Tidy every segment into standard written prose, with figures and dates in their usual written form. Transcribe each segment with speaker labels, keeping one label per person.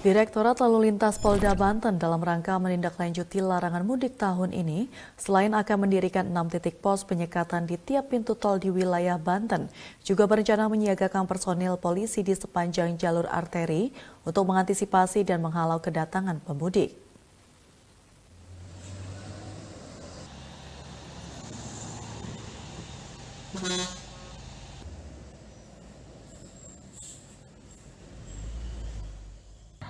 Speaker 1: Direktorat Lalu Lintas Polda Banten dalam rangka menindaklanjuti larangan mudik tahun ini, selain akan mendirikan 6 titik pos penyekatan di tiap pintu tol di wilayah Banten, juga berencana menyiagakan personil polisi di sepanjang jalur arteri untuk mengantisipasi dan menghalau kedatangan pemudik.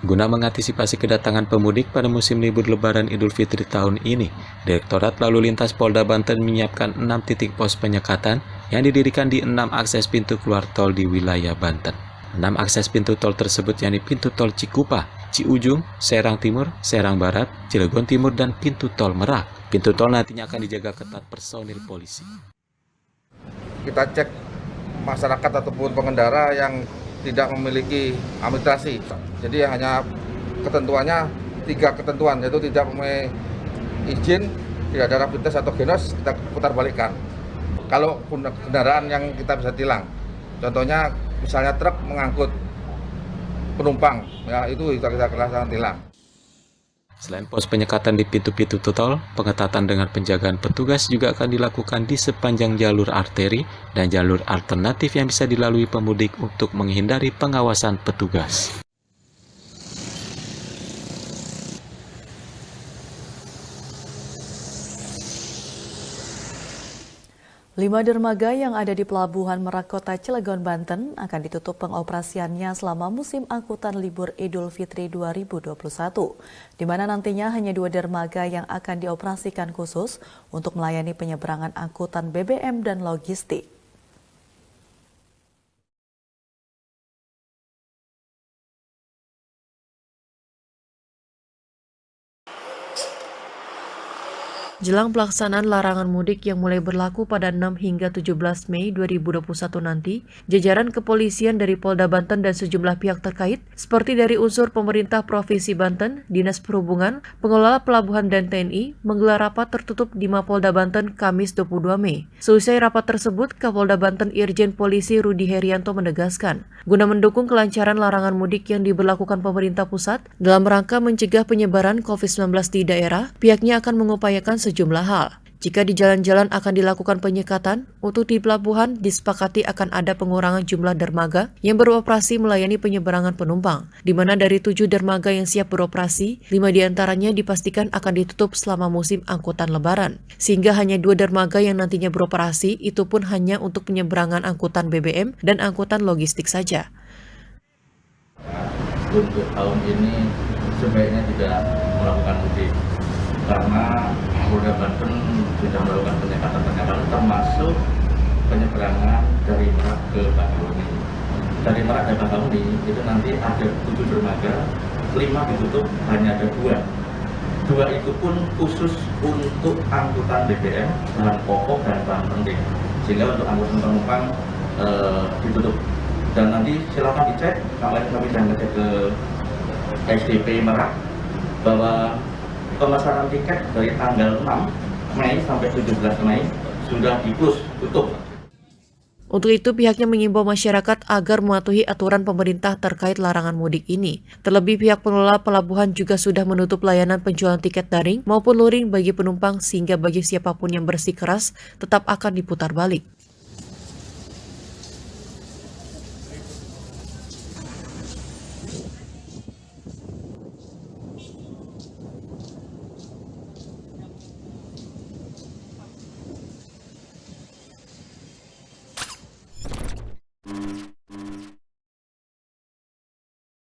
Speaker 2: Guna mengantisipasi kedatangan pemudik pada musim libur Lebaran Idul Fitri tahun ini, Direktorat Lalu Lintas Polda Banten menyiapkan 6 titik pos penyekatan yang didirikan di 6 akses pintu keluar tol di wilayah Banten. 6 akses pintu tol tersebut yakni pintu tol Cikupa, Ciujung, Serang Timur, Serang Barat, Cilegon Timur, dan pintu tol Merak. Pintu tol nantinya akan dijaga ketat personil polisi.
Speaker 3: Kita cek masyarakat ataupun pengendara yang tidak memiliki administrasi. Jadi hanya ketentuannya 3 ketentuan, yaitu tidak memiliki izin, tidak ada rapid test atau genos, kita putar balikkan. Kalau kendaraan yang kita bisa tilang, contohnya misalnya truk mengangkut penumpang, ya itu kita laksanakan tilang.
Speaker 2: Selain pos penyekatan di pintu-pintu tol, pengetatan dengan penjagaan petugas juga akan dilakukan di sepanjang jalur arteri dan jalur alternatif yang bisa dilalui pemudik untuk menghindari pengawasan petugas.
Speaker 1: Lima dermaga yang ada di Pelabuhan Merak Kota Cilegon, Banten akan ditutup pengoperasiannya selama musim angkutan libur Idul Fitri 2021, di mana nantinya hanya 2 dermaga yang akan dioperasikan khusus untuk melayani penyeberangan angkutan BBM dan logistik. Jelang pelaksanaan larangan mudik yang mulai berlaku pada 6 hingga 17 Mei 2021 nanti, jajaran kepolisian dari Polda Banten dan sejumlah pihak terkait, seperti dari unsur pemerintah Provinsi Banten, Dinas Perhubungan, pengelola pelabuhan dan TNI, menggelar rapat tertutup di Mapolda Banten Kamis 22 Mei. Seusai rapat tersebut, Kapolda Banten Irjen Polisi Rudi Herianto menegaskan, guna mendukung kelancaran larangan mudik yang diberlakukan pemerintah pusat, dalam rangka mencegah penyebaran COVID-19 di daerah, pihaknya akan mengupayakan sejumlah hal. Jika di jalan-jalan akan dilakukan penyekatan, untuk di pelabuhan disepakati akan ada pengurangan jumlah dermaga yang beroperasi melayani penyeberangan penumpang, di mana dari 7 dermaga yang siap beroperasi, 5 diantaranya dipastikan akan ditutup selama musim angkutan Lebaran, sehingga hanya 2 dermaga yang nantinya beroperasi, itu pun hanya untuk penyeberangan angkutan BBM dan angkutan logistik saja.
Speaker 4: Untuk tahun ini sebaiknya tidak melakukan mudik, karena Polda Banten sudah melakukan penyekatan termasuk penyeberangan dari Merak ke Bakahuni. Dari Merak ke Bakahuni itu nanti ada 7 dermaga, 5 ditutup, hanya ada 2. 2 itu pun khusus untuk angkutan BBM, bahan pokok dan bahan penting. Sehingga untuk angkutan penumpang ditutup. Dan nanti silakan dicek, kemarin kami sudah ngecek ke SDP Merak bahwa pemesanan tiket dari tanggal 6 Mei sampai 17 Mei sudah tutup.
Speaker 1: Untuk itu, pihaknya mengimbau masyarakat agar mematuhi aturan pemerintah terkait larangan mudik ini. Terlebih, pihak pengelola pelabuhan juga sudah menutup layanan penjualan tiket daring maupun luring bagi penumpang, sehingga bagi siapapun yang bersikeras tetap akan diputar balik.